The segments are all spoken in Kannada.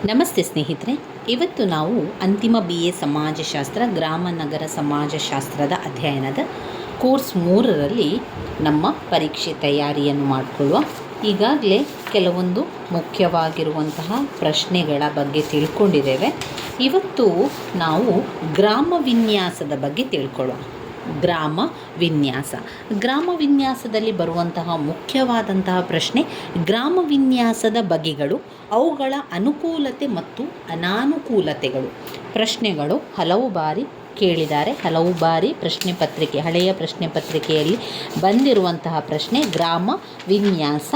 ನಮಸ್ತೆ ಸ್ನೇಹಿತರೆ, ಇವತ್ತು ನಾವು ಅಂತಿಮ BA ಸಮಾಜಶಾಸ್ತ್ರ ಗ್ರಾಮ ನಗರ ಸಮಾಜಶಾಸ್ತ್ರದ ಅಧ್ಯಯನದ ಕೋರ್ಸ್ 3ರಲ್ಲಿ ನಮ್ಮ ಪರೀಕ್ಷೆ ತಯಾರಿಯನ್ನು ಮಾಡಿಕೊಳ್ಳುವ. ಈಗಾಗಲೇ ಕೆಲವೊಂದು ಮುಖ್ಯವಾಗಿರುವಂತಹ ಪ್ರಶ್ನೆಗಳ ಬಗ್ಗೆ ತಿಳ್ಕೊಂಡಿದ್ದೇವೆ. ಇವತ್ತು ನಾವು ಗ್ರಾಮ ವಿನ್ಯಾಸದ ಬಗ್ಗೆ ತಿಳ್ಕೊಳ್ಳೋಣ. ಗ್ರಾಮ ವಿನ್ಯಾಸದಲ್ಲಿ ಬರುವಂತಹ ಮುಖ್ಯವಾದಂತಹ ಪ್ರಶ್ನೆ ಗ್ರಾಮ ವಿನ್ಯಾಸದ ಬಗೆಗಳು, ಅವುಗಳ ಅನುಕೂಲತೆ ಮತ್ತು ಅನಾನುಕೂಲತೆಗಳು. ಪ್ರಶ್ನೆಗಳು ಹಲವು ಬಾರಿ ಕೇಳಿದ್ದಾರೆ, ಹಲವು ಬಾರಿ ಹಳೆಯ ಪ್ರಶ್ನೆ ಪತ್ರಿಕೆಯಲ್ಲಿ ಬಂದಿರುವಂತಹ ಪ್ರಶ್ನೆ ಗ್ರಾಮ ವಿನ್ಯಾಸ.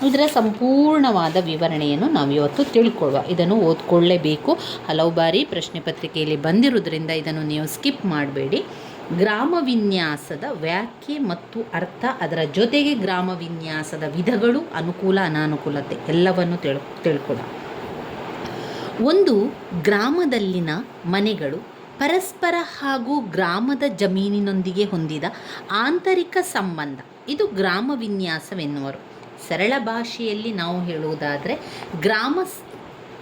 ಇದರ ಸಂಪೂರ್ಣವಾದ ವಿವರಣೆಯನ್ನು ನಾವು ಇವತ್ತು ತಿಳ್ಕೊಳ್ಳುವ. ಇದನ್ನು ಓದ್ಕೊಳ್ಳೇಬೇಕು. ಹಲವು ಬಾರಿ ಪ್ರಶ್ನೆ ಪತ್ರಿಕೆಯಲ್ಲಿ ಬಂದಿರೋದ್ರಿಂದ ಇದನ್ನು ನೀವು ಸ್ಕಿಪ್ ಮಾಡಬೇಡಿ. ಗ್ರಾಮ ವಿನ್ಯಾಸದ ವ್ಯಾಖ್ಯೆ ಮತ್ತು ಅರ್ಥ, ಅದರ ಜೊತೆಗೆ ಗ್ರಾಮ ವಿನ್ಯಾಸದ ವಿಧಗಳು, ಅನುಕೂಲ ಅನಾನುಕೂಲತೆ ಎಲ್ಲವನ್ನು ತಿಳ್ಕೊಳ್ಳೋಣ. ಒಂದು ಗ್ರಾಮದಲ್ಲಿನ ಮನೆಗಳು ಪರಸ್ಪರ ಹಾಗೂ ಗ್ರಾಮದ ಜಮೀನಿನೊಂದಿಗೆ ಹೊಂದಿದ ಆಂತರಿಕ ಸಂಬಂಧ, ಇದು ಗ್ರಾಮ ವಿನ್ಯಾಸವೆನ್ನುವರು. ಸರಳ ಭಾಷೆಯಲ್ಲಿ ನಾವು ಹೇಳುವುದಾದರೆ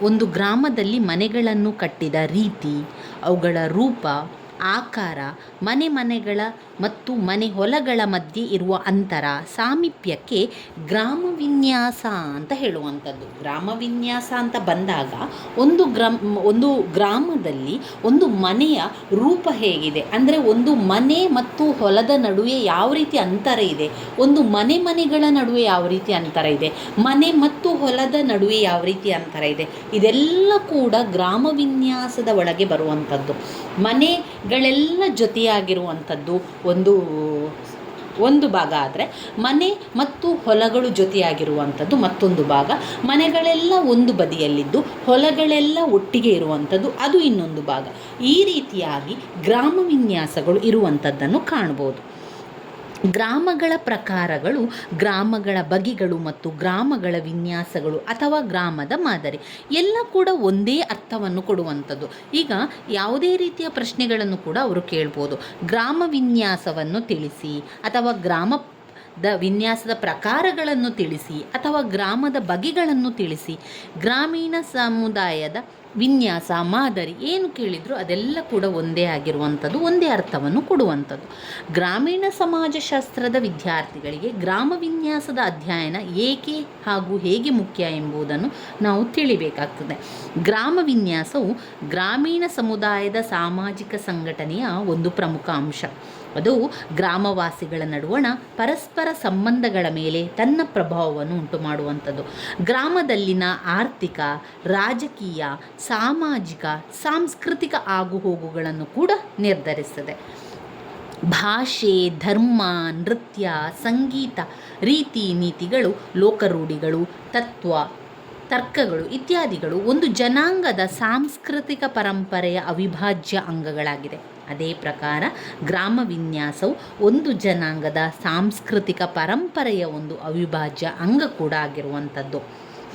ಒಂದು ಗ್ರಾಮದಲ್ಲಿ ಮನೆಗಳನ್ನು ಕಟ್ಟಿದ ರೀತಿ, ಅವುಗಳ ರೂಪ, ಆಕಾರ, ಮನೆಗಳ ಮತ್ತು ಮನೆ ಹೊಲಗಳ ಮಧ್ಯೆ ಇರುವ ಅಂತರ, ಸಾಮೀಪ್ಯಕ್ಕೆ ಗ್ರಾಮ ವಿನ್ಯಾಸ ಅಂತ ಹೇಳುವಂಥದ್ದು. ಗ್ರಾಮ ವಿನ್ಯಾಸ ಅಂತ ಬಂದಾಗ ಒಂದು ಗ್ರಾಮದಲ್ಲಿ ಒಂದು ಮನೆಯ ರೂಪ ಹೇಗಿದೆ ಅಂದರೆ, ಒಂದು ಮನೆ ಮತ್ತು ಹೊಲದ ನಡುವೆ ಯಾವ ರೀತಿ ಅಂತರ ಇದೆ, ಒಂದು ಮನೆಗಳ ನಡುವೆ ಯಾವ ರೀತಿ ಅಂತರ ಇದೆ, ಮನೆ ಮತ್ತು ಹೊಲದ ನಡುವೆ ಯಾವ ರೀತಿ ಅಂತರ ಇದೆ, ಇದೆಲ್ಲ ಕೂಡ ಗ್ರಾಮ ವಿನ್ಯಾಸದ ಒಳಗೆ ಬರುವಂಥದ್ದು. ಮನೆಗಳೆಲ್ಲ ಜೊತೆಯಾಗಿರುವಂಥದ್ದು ಒಂದು ಭಾಗ ಆದರೆ, ಮನೆ ಮತ್ತು ಹೊಲಗಳು ಜೊತೆಯಾಗಿರುವಂಥದ್ದು ಮತ್ತೊಂದು ಭಾಗ, ಮನೆಗಳೆಲ್ಲ ಒಂದು ಬದಿಯಲ್ಲಿದ್ದು ಹೊಲಗಳೆಲ್ಲ ಒಟ್ಟಿಗೆ ಇರುವಂಥದ್ದು ಅದು ಇನ್ನೊಂದು ಭಾಗ. ಈ ರೀತಿಯಾಗಿ ಗ್ರಾಮ ವಿನ್ಯಾಸಗಳು ಇರುವಂಥದ್ದನ್ನು ಕಾಣ್ಬೋದು. ಗ್ರಾಮಗಳ ಪ್ರಕಾರಗಳು, ಗ್ರಾಮಗಳ ಬಗೆಗಳು ಮತ್ತು ಗ್ರಾಮಗಳ ವಿನ್ಯಾಸಗಳು ಅಥವಾ ಗ್ರಾಮದ ಮಾದರಿ ಎಲ್ಲ ಕೂಡ ಒಂದೇ ಅರ್ಥವನ್ನು ಕೊಡುವಂಥದ್ದು. ಈಗ ಯಾವುದೇ ರೀತಿಯ ಪ್ರಶ್ನೆಗಳನ್ನು ಕೂಡ ಅವರು ಕೇಳ್ಬೋದು. ಗ್ರಾಮ ವಿನ್ಯಾಸವನ್ನು ತಿಳಿಸಿ, ಅಥವಾ ಗ್ರಾಮದ ವಿನ್ಯಾಸದ ಪ್ರಕಾರಗಳನ್ನು ತಿಳಿಸಿ, ಅಥವಾ ಗ್ರಾಮದ ಬಗೆಗಳನ್ನು ತಿಳಿಸಿ, ಗ್ರಾಮೀಣ ಸಮುದಾಯದ ವಿನ್ಯಾಸ ಮಾದರಿ ಏನು ಕೇಳಿದ್ರು ಅದೆಲ್ಲ ಕೂಡ ಒಂದೇ ಆಗಿರುವಂಥದ್ದು, ಒಂದೇ ಅರ್ಥವನ್ನು ಕೊಡುವಂಥದ್ದು. ಗ್ರಾಮೀಣ ಸಮಾಜಶಾಸ್ತ್ರದ ವಿದ್ಯಾರ್ಥಿಗಳಿಗೆ ಗ್ರಾಮ ವಿನ್ಯಾಸದ ಅಧ್ಯಯನ ಏಕೆ ಹಾಗೂ ಹೇಗೆ ಮುಖ್ಯ ಎಂಬುದನ್ನು ನಾವು ತಿಳಿಬೇಕಾಗ್ತದೆ. ಗ್ರಾಮ ವಿನ್ಯಾಸವು ಗ್ರಾಮೀಣ ಸಮುದಾಯದ ಸಾಮಾಜಿಕ ಸಂಘಟನೆಯ ಒಂದು ಪ್ರಮುಖ ಅಂಶ. ಅದು ಗ್ರಾಮವಾಸಿಗಳ ನಡುವಣ ಪರಸ್ಪರ ಸಂಬಂಧಗಳ ಮೇಲೆ ತನ್ನ ಪ್ರಭಾವವನ್ನು ಉಂಟು ಮಾಡುವಂಥದ್ದು. ಗ್ರಾಮದಲ್ಲಿನ ಆರ್ಥಿಕ, ರಾಜಕೀಯ, ಸಾಮಾಜಿಕ, ಸಾಂಸ್ಕೃತಿಕ ಆಗುಹೋಗುಗಳನ್ನು ಕೂಡ ನಿರ್ಧರಿಸ್ತದೆ. ಭಾಷೆ, ಧರ್ಮ, ನೃತ್ಯ, ಸಂಗೀತ, ರೀತಿ ನೀತಿಗಳು, ಲೋಕರೂಢಿಗಳು, ತರ್ಕಗಳು ಇತ್ಯಾದಿಗಳು ಒಂದು ಜನಾಂಗದ ಸಾಂಸ್ಕೃತಿಕ ಪರಂಪರೆಯ ಅವಿಭಾಜ್ಯ ಅಂಗಗಳಾಗಿದೆ. ಅದೇ ಪ್ರಕಾರ ಗ್ರಾಮ ವಿನ್ಯಾಸವು ಒಂದು ಜನಾಂಗದ ಸಾಂಸ್ಕೃತಿಕ ಪರಂಪರೆಯ ಒಂದು ಅವಿಭಾಜ್ಯ ಅಂಗ ಕೂಡ ಆಗಿರುವಂಥದ್ದು.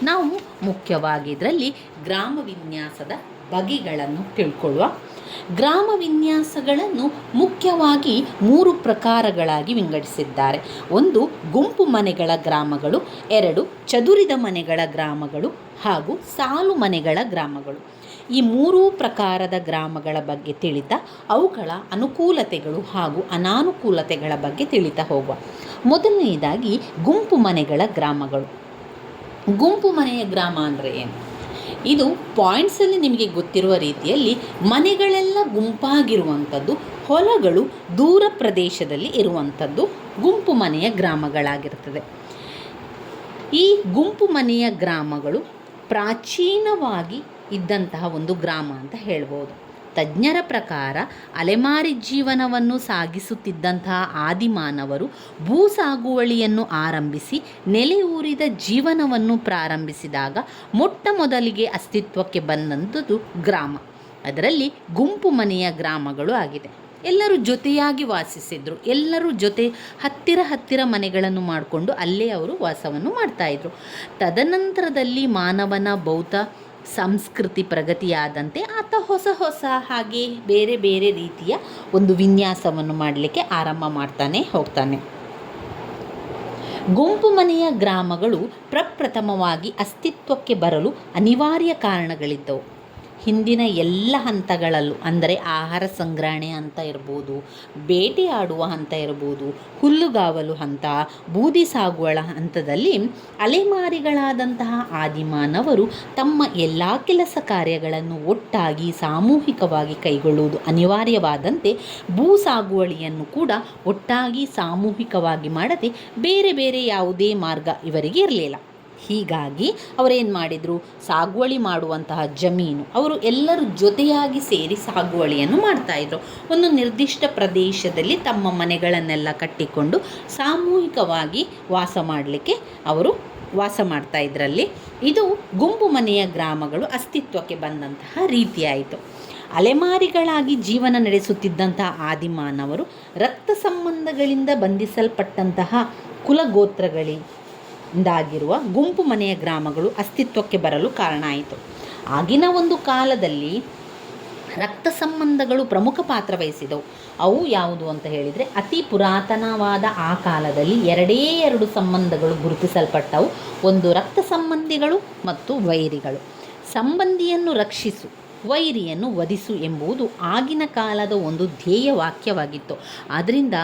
ನಾವು ಮುಖ್ಯವಾಗಿ ಇದರಲ್ಲಿ ಗ್ರಾಮ ವಿನ್ಯಾಸದ ಬಗೆಗಳನ್ನು ತಿಳ್ಕೊಳ್ಳುವ. ಗ್ರಾಮ ವಿನ್ಯಾಸಗಳನ್ನು ಮುಖ್ಯವಾಗಿ 3 ಪ್ರಕಾರಗಳಾಗಿ ವಿಂಗಡಿಸಿದ್ದಾರೆ. 1 ಗುಂಪು ಮನೆಗಳ ಗ್ರಾಮಗಳು, 2 ಚದುರಿದ ಮನೆಗಳ ಗ್ರಾಮಗಳು ಹಾಗೂ ಸಾಲು ಮನೆಗಳ ಗ್ರಾಮಗಳು. ಈ 3 ಪ್ರಕಾರದ ಗ್ರಾಮಗಳ ಬಗ್ಗೆ ತಿಳಿತಾ ಅವುಗಳ ಅನುಕೂಲತೆಗಳು ಹಾಗೂ ಅನಾನುಕೂಲತೆಗಳ ಬಗ್ಗೆ ತಿಳಿತಾ ಹೋಗುವ. ಮೊದಲನೆಯದಾಗಿ ಗುಂಪು ಮನೆಗಳ ಗ್ರಾಮಗಳು. ಗುಂಪು ಮನೆಯ ಗ್ರಾಮ ಅಂದರೆ ಏನು? ಇದು ಪಾಯಿಂಟ್ಸಲ್ಲಿ ನಿಮಗೆ ಗೊತ್ತಿರುವ ರೀತಿಯಲ್ಲಿ ಮನೆಗಳೆಲ್ಲ ಗುಂಪಾಗಿರುವಂಥದ್ದು, ಹೊಲಗಳು ದೂರ ಪ್ರದೇಶದಲ್ಲಿ ಇರುವಂಥದ್ದು ಗುಂಪು ಮನೆಯ ಗ್ರಾಮಗಳಾಗಿರ್ತದೆ. ಈ ಗುಂಪು ಮನೆಯ ಗ್ರಾಮಗಳು ಪ್ರಾಚೀನವಾಗಿ ಇದ್ದಂತಹ ಒಂದು ಗ್ರಾಮ ಅಂತ ಹೇಳ್ಬೋದು. ತಜ್ಞರ ಪ್ರಕಾರ ಅಲೆಮಾರಿ ಜೀವನವನ್ನು ಸಾಗಿಸುತ್ತಿದ್ದಂತಹ ಆದಿಮಾನವರು ಭೂ ಸಾಗುವಳಿಯನ್ನು ಆರಂಭಿಸಿ ನೆಲೆಯೂರಿದ ಜೀವನವನ್ನು ಪ್ರಾರಂಭಿಸಿದಾಗ ಮೊಟ್ಟ ಮೊದಲಿಗೆ ಅಸ್ತಿತ್ವಕ್ಕೆ ಬಂದಂಥದ್ದು ಗ್ರಾಮ. ಅದರಲ್ಲಿ ಗುಂಪು ಮನೆಯ ಗ್ರಾಮಗಳು ಆಗಿದೆ. ಎಲ್ಲರೂ ಜೊತೆಯಾಗಿ ವಾಸಿಸಿದ್ರು, ಎಲ್ಲರೂ ಹತ್ತಿರ ಮನೆಗಳನ್ನು ಮಾಡಿಕೊಂಡು ಅಲ್ಲೇ ಅವರು ವಾಸವನ್ನು ಮಾಡ್ತಾಯಿದ್ರು. ತದನಂತರದಲ್ಲಿ ಮಾನವನ ಭೌತ ಸಂಸ್ಕೃತಿ ಪ್ರಗತಿಯಾದಂತೆ ಆತ ಹೊಸ ಹಾಗೆ ಬೇರೆ ಬೇರೆ ರೀತಿಯ ಒಂದು ವಿನ್ಯಾಸವನ್ನು ಮಾಡಲಿಕ್ಕೆ ಆರಂಭ ಮಾಡ್ತಾನೆ ಹೋಗ್ತಾನೆ. ಗುಂಪು ಮನೆಯ ಗ್ರಾಮಗಳು ಪ್ರಪ್ರಥಮವಾಗಿ ಅಸ್ತಿತ್ವಕ್ಕೆ ಬರಲು ಅನಿವಾರ್ಯ ಕಾರಣಗಳಿದ್ದವು. ಹಿಂದಿನ ಎಲ್ಲ ಹಂತಗಳಲ್ಲೂ, ಅಂದರೆ ಆಹಾರ ಸಂಗ್ರಹಣೆ ಹಂತ ಇರ್ಬೋದು, ಬೇಟೆಯಾಡುವ ಹಂತ ಇರ್ಬೋದು, ಹುಲ್ಲುಗಾವಲು ಹಂತ, ಬೂದಿ ಸಾಗುವಳ ಹಂತದಲ್ಲಿ ಅಲೆಮಾರಿಗಳಾದಂತಹ ಆದಿಮಾನವರು ತಮ್ಮ ಎಲ್ಲ ಕೆಲಸ ಕಾರ್ಯಗಳನ್ನು ಒಟ್ಟಾಗಿ ಸಾಮೂಹಿಕವಾಗಿ ಕೈಗೊಳ್ಳುವುದು ಅನಿವಾರ್ಯವಾದಂತೆ ಭೂ ಸಾಗುವಳಿಯನ್ನು ಕೂಡ ಒಟ್ಟಾಗಿ ಸಾಮೂಹಿಕವಾಗಿ ಮಾಡದೆ ಬೇರೆ ಬೇರೆ ಯಾವುದೇ ಮಾರ್ಗ ಇವರಿಗೆ ಇರಲಿಲ್ಲ. ಹೀಗಾಗಿ ಅವರೇನು ಮಾಡಿದರು, ಸಾಗುವಳಿ ಮಾಡುವಂತಹ ಜಮೀನು ಅವರು ಎಲ್ಲರೂ ಜೊತೆಯಾಗಿ ಸೇರಿ ಸಾಗುವಳಿಯನ್ನು ಮಾಡ್ತಾಯಿದ್ರು. ಒಂದು ನಿರ್ದಿಷ್ಟ ಪ್ರದೇಶದಲ್ಲಿ ತಮ್ಮ ಮನೆಗಳನ್ನೆಲ್ಲ ಕಟ್ಟಿಕೊಂಡು ಸಾಮೂಹಿಕವಾಗಿ ವಾಸ ಮಾಡಲಿಕ್ಕೆ ಅವರು ವಾಸ ಮಾಡ್ತಾ ಇದ್ರಲ್ಲಿ. ಇದು ಗುಂಪು ಮನೆಯ ಗ್ರಾಮಗಳು ಅಸ್ತಿತ್ವಕ್ಕೆ ಬಂದಂತಹ ರೀತಿಯಾಯಿತು. ಅಲೆಮಾರಿಗಳಾಗಿ ಜೀವನ ನಡೆಸುತ್ತಿದ್ದಂತಹ ಆದಿಮಾನವರು ರಕ್ತ ಸಂಬಂಧಗಳಿಂದ ಬಂಧಿಸಲ್ಪಟ್ಟಂತಹ ಕುಲಗೋತ್ರಗಳಿಂದಾಗಿರುವ ಗುಂಪು ಮನೆಯ ಗ್ರಾಮಗಳು ಅಸ್ತಿತ್ವಕ್ಕೆ ಬರಲು ಕಾರಣ ಆಯಿತು. ಆಗಿನ ಒಂದು ಕಾಲದಲ್ಲಿ ರಕ್ತ ಸಂಬಂಧಗಳು ಪ್ರಮುಖ ಪಾತ್ರ ವಹಿಸಿದವು. ಅವು ಯಾವುದು ಅಂತ ಹೇಳಿದರೆ, ಅತಿ ಪುರಾತನವಾದ ಆ ಕಾಲದಲ್ಲಿ ಎರಡೇ ಎರಡು ಸಂಬಂಧಗಳು ಗುರುತಿಸಲ್ಪಟ್ಟವು. ಒಂದು ರಕ್ತ ಸಂಬಂಧಿಗಳು ಮತ್ತು ವೈರಿಗಳು. ಸಂಬಂಧಿಯನ್ನು ರಕ್ಷಿಸು, ವೈರಿಯನ್ನು ವಧಿಸು ಎಂಬುದು ಆಗಿನ ಕಾಲದ ಒಂದು ಧ್ಯೇಯ ವಾಕ್ಯವಾಗಿತ್ತು. ಆದ್ದರಿಂದ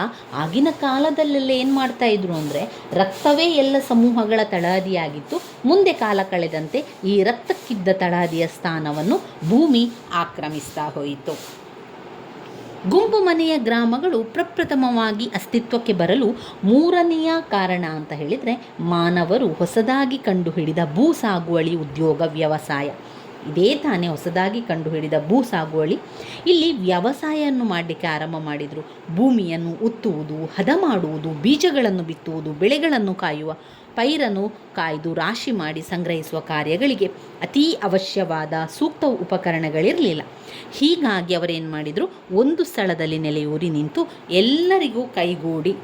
ಆಗಿನ ಕಾಲದಲ್ಲೆಲ್ಲ ಏನು ಮಾಡ್ತಾಯಿದ್ರು ಅಂದರೆ, ರಕ್ತವೇ ಎಲ್ಲ ಸಮೂಹಗಳ ತಳಹದಿಯಾಗಿತ್ತು. ಮುಂದೆ ಕಾಲ ಕಳೆದಂತೆ ಈ ರಕ್ತಕ್ಕಿದ್ದ ತಳಹದಿಯ ಸ್ಥಾನವನ್ನು ಭೂಮಿ ಆಕ್ರಮಿಸ್ತಾ ಹೋಯಿತು. ಗುಂಪು ಮನೆಯ ಗ್ರಾಮಗಳು ಪ್ರಪ್ರಥಮವಾಗಿ ಅಸ್ತಿತ್ವಕ್ಕೆ ಬರಲು ಮೂರನೆಯ ಕಾರಣ ಅಂತ ಹೇಳಿದರೆ, ಮಾನವರು ಹೊಸದಾಗಿ ಕಂಡುಹಿಡಿದ ಭೂ ಸಾಗುವಳಿ ಉದ್ಯೋಗ ವ್ಯವಸಾಯ. ಇದೇ ತಾನೇ ಹೊಸದಾಗಿ ಕಂಡುಹಿಡಿದ ಭೂ ಸಾಗುವಳಿ. ಇಲ್ಲಿ ವ್ಯವಸಾಯವನ್ನು ಮಾಡಲಿಕ್ಕೆ ಆರಂಭ ಮಾಡಿದರು. ಭೂಮಿಯನ್ನು ಉತ್ತುವುದು, ಹದ ಮಾಡುವುದು, ಬೀಜಗಳನ್ನು ಬಿತ್ತುವುದು, ಬೆಳೆಗಳನ್ನು ಕಾಯುವ, ಪೈರನ್ನು ಕಾಯ್ದು ರಾಶಿ ಮಾಡಿ ಸಂಗ್ರಹಿಸುವ ಕಾರ್ಯಗಳಿಗೆ ಅತೀ ಅವಶ್ಯವಾದ ಸೂಕ್ತ ಉಪಕರಣಗಳಿರಲಿಲ್ಲ. ಹೀಗಾಗಿ ಅವರೇನು ಮಾಡಿದರು, ಒಂದು ಸ್ಥಳದಲ್ಲಿ ನೆಲೆಯೂರಿ ನಿಂತು ಎಲ್ಲರಿಗೂ ಕೈಗೂಡಿ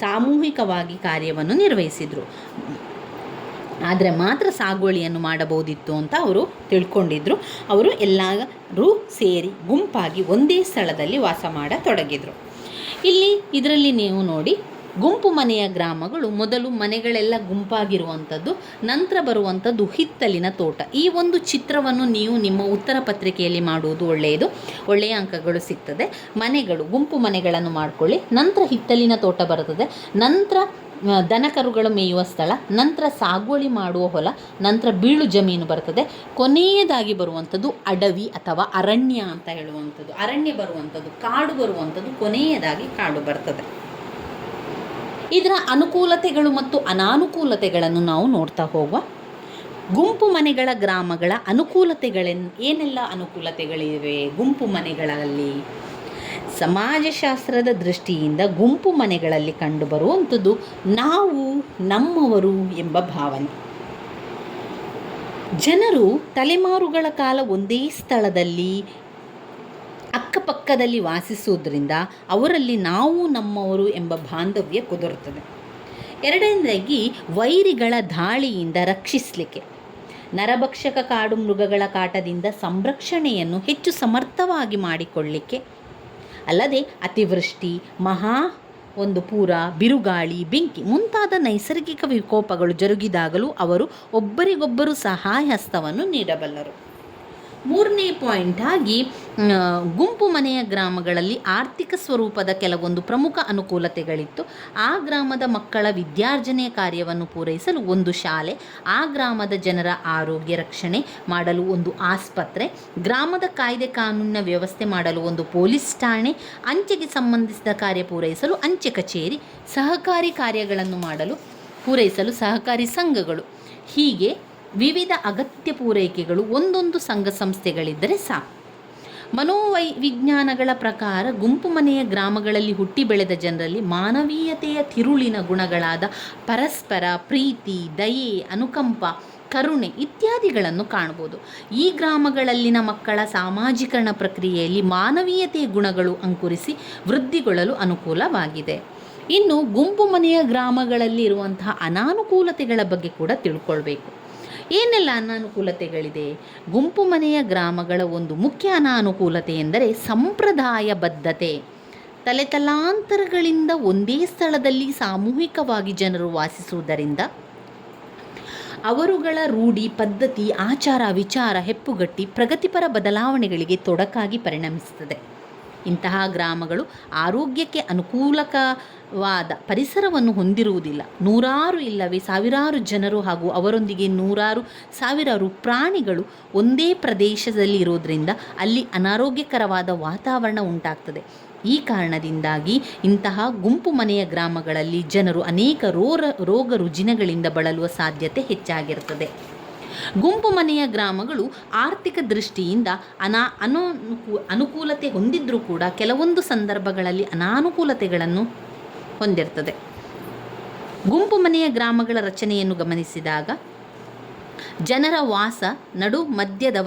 ಸಾಮೂಹಿಕವಾಗಿ ಕಾರ್ಯವನ್ನು ನಿರ್ವಹಿಸಿದರು. ಆದರೆ ಮಾತ್ರ ಸಾಗುವಳಿಯನ್ನು ಮಾಡಬಹುದಿತ್ತು ಅಂತ ಅವರು ತಿಳ್ಕೊಂಡಿದ್ರು. ಅವರು ಎಲ್ಲರೂ ಸೇರಿ ಗುಂಪಾಗಿ ಒಂದೇ ಸ್ಥಳದಲ್ಲಿ ವಾಸ ಮಾಡತೊಡಗಿದರು. ಇದರಲ್ಲಿ ನೀವು ನೋಡಿ, ಗುಂಪು ಮನೆಯ ಗ್ರಾಮಗಳು ಮೊದಲು ಮನೆಗಳೆಲ್ಲ ಗುಂಪಾಗಿರುವಂಥದ್ದು, ನಂತರ ಬರುವಂಥದ್ದು ಹಿತ್ತಲಿನ ತೋಟ. ಈ ಒಂದು ಚಿತ್ರವನ್ನು ನೀವು ನಿಮ್ಮ ಉತ್ತರ ಪತ್ರಿಕೆಯಲ್ಲಿ ಮಾಡುವುದು ಒಳ್ಳೆಯದು, ಒಳ್ಳೆಯ ಅಂಕಗಳು ಸಿಗ್ತದೆ. ಮನೆಗಳು, ಗುಂಪು ಮನೆಗಳನ್ನು ಮಾಡಿಕೊಳ್ಳಿ. ನಂತರ ಹಿತ್ತಲಿನ ತೋಟ ಬರುತ್ತದೆ, ನಂತರ ದನಕರುಗಳು ಮೇಯುವ ಸ್ಥಳ, ನಂತರ ಸಾಗುವಳಿ ಮಾಡುವ ಹೊಲ, ನಂತರ ಬೀಳು ಜಮೀನು ಬರ್ತದೆ. ಕೊನೆಯದಾಗಿ ಬರುವಂಥದ್ದು ಅಡವಿ ಅಥವಾ ಅರಣ್ಯ ಅಂತ ಹೇಳುವಂಥದ್ದು. ಅರಣ್ಯ ಬರುವಂಥದ್ದು, ಕಾಡು ಬರುವಂಥದ್ದು, ಕೊನೆಯದಾಗಿ ಕಾಡು ಬರ್ತದೆ. ಇದರ ಅನುಕೂಲತೆಗಳು ಮತ್ತು ಅನಾನುಕೂಲತೆಗಳನ್ನು ನಾವು ನೋಡ್ತಾ ಹೋಗುವ. ಗುಂಪು ಮನೆಗಳ ಗ್ರಾಮಗಳ ಏನೆಲ್ಲ ಅನುಕೂಲತೆಗಳಿವೆ ಗುಂಪು ಮನೆಗಳಲ್ಲಿ? ಸಮಾಜಶಾಸ್ತ್ರದ ದೃಷ್ಟಿಯಿಂದ ಗುಂಪು ಮನೆಗಳಲ್ಲಿ ಕಂಡುಬರುವಂಥದ್ದು ನಾವು ನಮ್ಮವರು ಎಂಬ ಭಾವನೆ. ಜನರು ತಲೆಮಾರುಗಳ ಕಾಲ ಒಂದೇ ಸ್ಥಳದಲ್ಲಿ ಅಕ್ಕಪಕ್ಕದಲ್ಲಿ ವಾಸಿಸುವುದರಿಂದ ಅವರಲ್ಲಿ ನಾವು ನಮ್ಮವರು ಎಂಬ ಬಾಂಧವ್ಯ ಕುದುರುತ್ತದೆ. ಎರಡನೇದಾಗಿ ವೈರಿಗಳ ದಾಳಿಯಿಂದ ರಕ್ಷಿಸಲಿಕ್ಕೆ, ನರಭಕ್ಷಕ ಕಾಡು ಮೃಗಗಳ ಕಾಟದಿಂದ ಸಂರಕ್ಷಣೆಯನ್ನು ಹೆಚ್ಚು ಸಮರ್ಥವಾಗಿ ಮಾಡಿಕೊಳ್ಳಲಿಕ್ಕೆ, ಅಲ್ಲದೆ ಅತಿವೃಷ್ಟಿ, ಪೂರ, ಬಿರುಗಾಳಿ, ಬೆಂಕಿ ಮುಂತಾದ ನೈಸರ್ಗಿಕ ವಿಕೋಪಗಳು ಜರುಗಿದಾಗಲೂ ಅವರು ಒಬ್ಬರಿಗೊಬ್ಬರು ಸಹಾಯ ಹಸ್ತವನ್ನು ನೀಡಬಲ್ಲರು. ಮೂರನೇ ಪಾಯಿಂಟ್ ಆಗಿ, ಗುಂಪು ಮನೆಯ ಗ್ರಾಮಗಳಲ್ಲಿ ಆರ್ಥಿಕ ಸ್ವರೂಪದ ಕೆಲವೊಂದು ಪ್ರಮುಖ ಅನುಕೂಲತೆಗಳಿತ್ತು. ಆ ಗ್ರಾಮದ ಮಕ್ಕಳ ವಿದ್ಯಾರ್ಜನೆಯ ಕಾರ್ಯವನ್ನು ಪೂರೈಸಲು ಒಂದು ಶಾಲೆ, ಆ ಗ್ರಾಮದ ಜನರ ಆರೋಗ್ಯ ರಕ್ಷಣೆ ಮಾಡಲು ಒಂದು ಆಸ್ಪತ್ರೆ, ಗ್ರಾಮದ ಕಾಯ್ದೆ ಕಾನೂನಿನ ವ್ಯವಸ್ಥೆ ಮಾಡಲು ಒಂದು ಪೊಲೀಸ್ ಠಾಣೆ, ಅಂಚೆಗೆ ಸಂಬಂಧಿಸಿದ ಕಾರ್ಯ ಪೂರೈಸಲು ಅಂಚೆ ಕಚೇರಿ, ಸಹಕಾರಿ ಕಾರ್ಯಗಳನ್ನು ಪೂರೈಸಲು ಸಹಕಾರಿ ಸಂಘಗಳು. ಹೀಗೆ ವಿವಿಧ ಅಗತ್ಯ ಪೂರೈಕೆಗಳು ಒಂದೊಂದು ಸಂಘ ಸಂಸ್ಥೆಗಳಿದ್ದರೆ ಸಾಕು. ವಿಜ್ಞಾನಗಳ ಪ್ರಕಾರ ಗುಂಪು ಮನೆಯ ಗ್ರಾಮಗಳಲ್ಲಿ ಹುಟ್ಟಿ ಬೆಳೆದ ಜನರಲ್ಲಿ ಮಾನವೀಯತೆಯ ತಿರುಳಿನ ಗುಣಗಳಾದ ಪರಸ್ಪರ ಪ್ರೀತಿ, ದಯೆ, ಅನುಕಂಪ, ಕರುಣೆ ಇತ್ಯಾದಿಗಳನ್ನು ಕಾಣಬಹುದು. ಈ ಗ್ರಾಮಗಳಲ್ಲಿನ ಮಕ್ಕಳ ಸಾಮಾಜೀಕರಣ ಪ್ರಕ್ರಿಯೆಯಲ್ಲಿ ಮಾನವೀಯತೆಯ ಗುಣಗಳು ಅಂಕುರಿಸಿ ವೃದ್ಧಿಗೊಳ್ಳಲು ಅನುಕೂಲವಾಗಿದೆ. ಇನ್ನು ಗುಂಪು ಮನೆಯ ಗ್ರಾಮಗಳಲ್ಲಿ ಇರುವಂತಹ ಅನಾನುಕೂಲತೆಗಳ ಬಗ್ಗೆ ಕೂಡ ತಿಳ್ಕೊಳ್ಬೇಕು. ಏನೆಲ್ಲ ಅನಾನುಕೂಲತೆಗಳಿದೆ? ಗುಂಪು ಮನೆಯ ಗ್ರಾಮಗಳ ಒಂದು ಮುಖ್ಯ ಅನಾನುಕೂಲತೆ ಎಂದರೆ ಸಂಪ್ರದಾಯಬದ್ಧತೆ. ತಲೆತಲಾಂತರಗಳಿಂದ ಒಂದೇ ಸ್ಥಳದಲ್ಲಿ ಸಾಮೂಹಿಕವಾಗಿ ಜನರು ವಾಸಿಸುವುದರಿಂದ ಅವರುಗಳ ರೂಢಿ, ಪದ್ಧತಿ, ಆಚಾರ, ವಿಚಾರ ಹೆಪ್ಪುಗಟ್ಟಿ ಪ್ರಗತಿಪರ ಬದಲಾವಣೆಗಳಿಗೆ ತೊಡಕಾಗಿ ಪರಿಣಮಿಸುತ್ತದೆ. ಇಂತಹ ಗ್ರಾಮಗಳು ಆರೋಗ್ಯಕ್ಕೆ ಅನುಕೂಲಕವಾದ ಪರಿಸರವನ್ನು ಹೊಂದಿರುವುದಿಲ್ಲ. ನೂರಾರು ಇಲ್ಲವೇ ಸಾವಿರಾರು ಜನರು ಹಾಗೂ ಅವರೊಂದಿಗೆ ನೂರಾರು ಸಾವಿರಾರು ಪ್ರಾಣಿಗಳು ಒಂದೇ ಪ್ರದೇಶದಲ್ಲಿ ಇರೋದರಿಂದ ಅಲ್ಲಿ ಅನಾರೋಗ್ಯಕರವಾದ ವಾತಾವರಣ ಉಂಟಾಗ್ತದೆ. ಈ ಕಾರಣದಿಂದಾಗಿ ಇಂತಹ ಗುಂಪು ಮನೆಯ ಗ್ರಾಮಗಳಲ್ಲಿ ಜನರು ಅನೇಕ ರೋಗ ರುಜಿನಗಳಿಂದ ಬಳಲುವ ಸಾಧ್ಯತೆ ಹೆಚ್ಚಾಗಿರುತ್ತದೆ. ಗುಂಪು ಮನೆಯ ಗ್ರಾಮಗಳು ಆರ್ಥಿಕ ದೃಷ್ಟಿಯಿಂದ ಅನುಕೂಲತೆ ಹೊಂದಿದ್ರೂ ಕೂಡ ಕೆಲವೊಂದು ಸಂದರ್ಭಗಳಲ್ಲಿ ಅನಾನುಕೂಲತೆಗಳನ್ನು ಹೊಂದಿರ್ತದೆ. ಗುಂಪು ಮನೆಯ ಗ್ರಾಮಗಳ ರಚನೆಯನ್ನು ಗಮನಿಸಿದಾಗ ಜನರ ವಾಸ ನಡು ಮಧ್ಯದ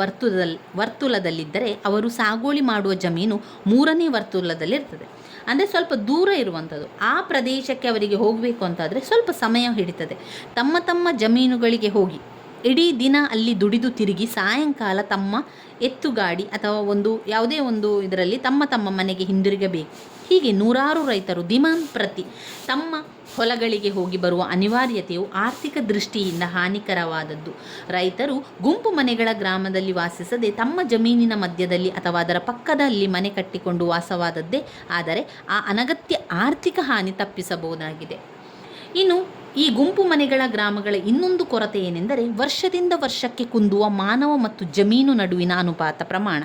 ವರ್ತುಲದಲ್ಲಿದ್ದರೆ ಅವರು ಸಾಗುವಳಿ ಮಾಡುವ ಜಮೀನು ಮೂರನೇ ವರ್ತುಲದಲ್ಲಿರ್ತದೆ. ಅಂದರೆ ಸ್ವಲ್ಪ ದೂರ ಇರುವಂಥದ್ದು. ಆ ಪ್ರದೇಶಕ್ಕೆ ಅವರಿಗೆ ಹೋಗಬೇಕು ಅಂತಾದರೆ ಸ್ವಲ್ಪ ಸಮಯ ಹಿಡಿತದೆ. ತಮ್ಮ ತಮ್ಮ ಜಮೀನುಗಳಿಗೆ ಹೋಗಿ ಇಡೀ ದಿನ ಅಲ್ಲಿ ದುಡಿದು ತಿರುಗಿ ಸಾಯಂಕಾಲ ತಮ್ಮ ಎತ್ತುಗಾಡಿ ಅಥವಾ ಯಾವುದೇ ಒಂದು ಇದರಲ್ಲಿ ತಮ್ಮ ಮನೆಗೆ ಹಿಂದಿರುಗಬೇಕು. ಹೀಗೆ ನೂರಾರು ರೈತರು ದಿನಂಪ್ರತಿ ತಮ್ಮ ಹೊಲಗಳಿಗೆ ಹೋಗಿ ಬರುವ ಅನಿವಾರ್ಯತೆಯು ಆರ್ಥಿಕ ದೃಷ್ಟಿಯಿಂದ ಹಾನಿಕರವಾದದ್ದು. ರೈತರು ಗುಂಪು ಮನೆಗಳ ಗ್ರಾಮದಲ್ಲಿ ವಾಸಿಸದೆ ತಮ್ಮ ಜಮೀನಿನ ಮಧ್ಯದಲ್ಲಿ ಅಥವಾ ಅದರ ಪಕ್ಕದಲ್ಲಿ ಮನೆ ಕಟ್ಟಿಕೊಂಡು ವಾಸವಾದದ್ದೇ ಆದರೆ ಆ ಅನಗತ್ಯ ಆರ್ಥಿಕ ಹಾನಿ ತಪ್ಪಿಸಬಹುದಾಗಿದೆ. ಇನ್ನು ಈ ಗುಂಪು ಮನೆಗಳ ಗ್ರಾಮಗಳ ಇನ್ನೊಂದು ಕೊರತೆ ಏನೆಂದರೆ ವರ್ಷದಿಂದ ವರ್ಷಕ್ಕೆ ಕುಂದುವ ಮಾನವ ಮತ್ತು ಜಮೀನು ನಡುವಿನ ಅನುಪಾತ ಪ್ರಮಾಣ.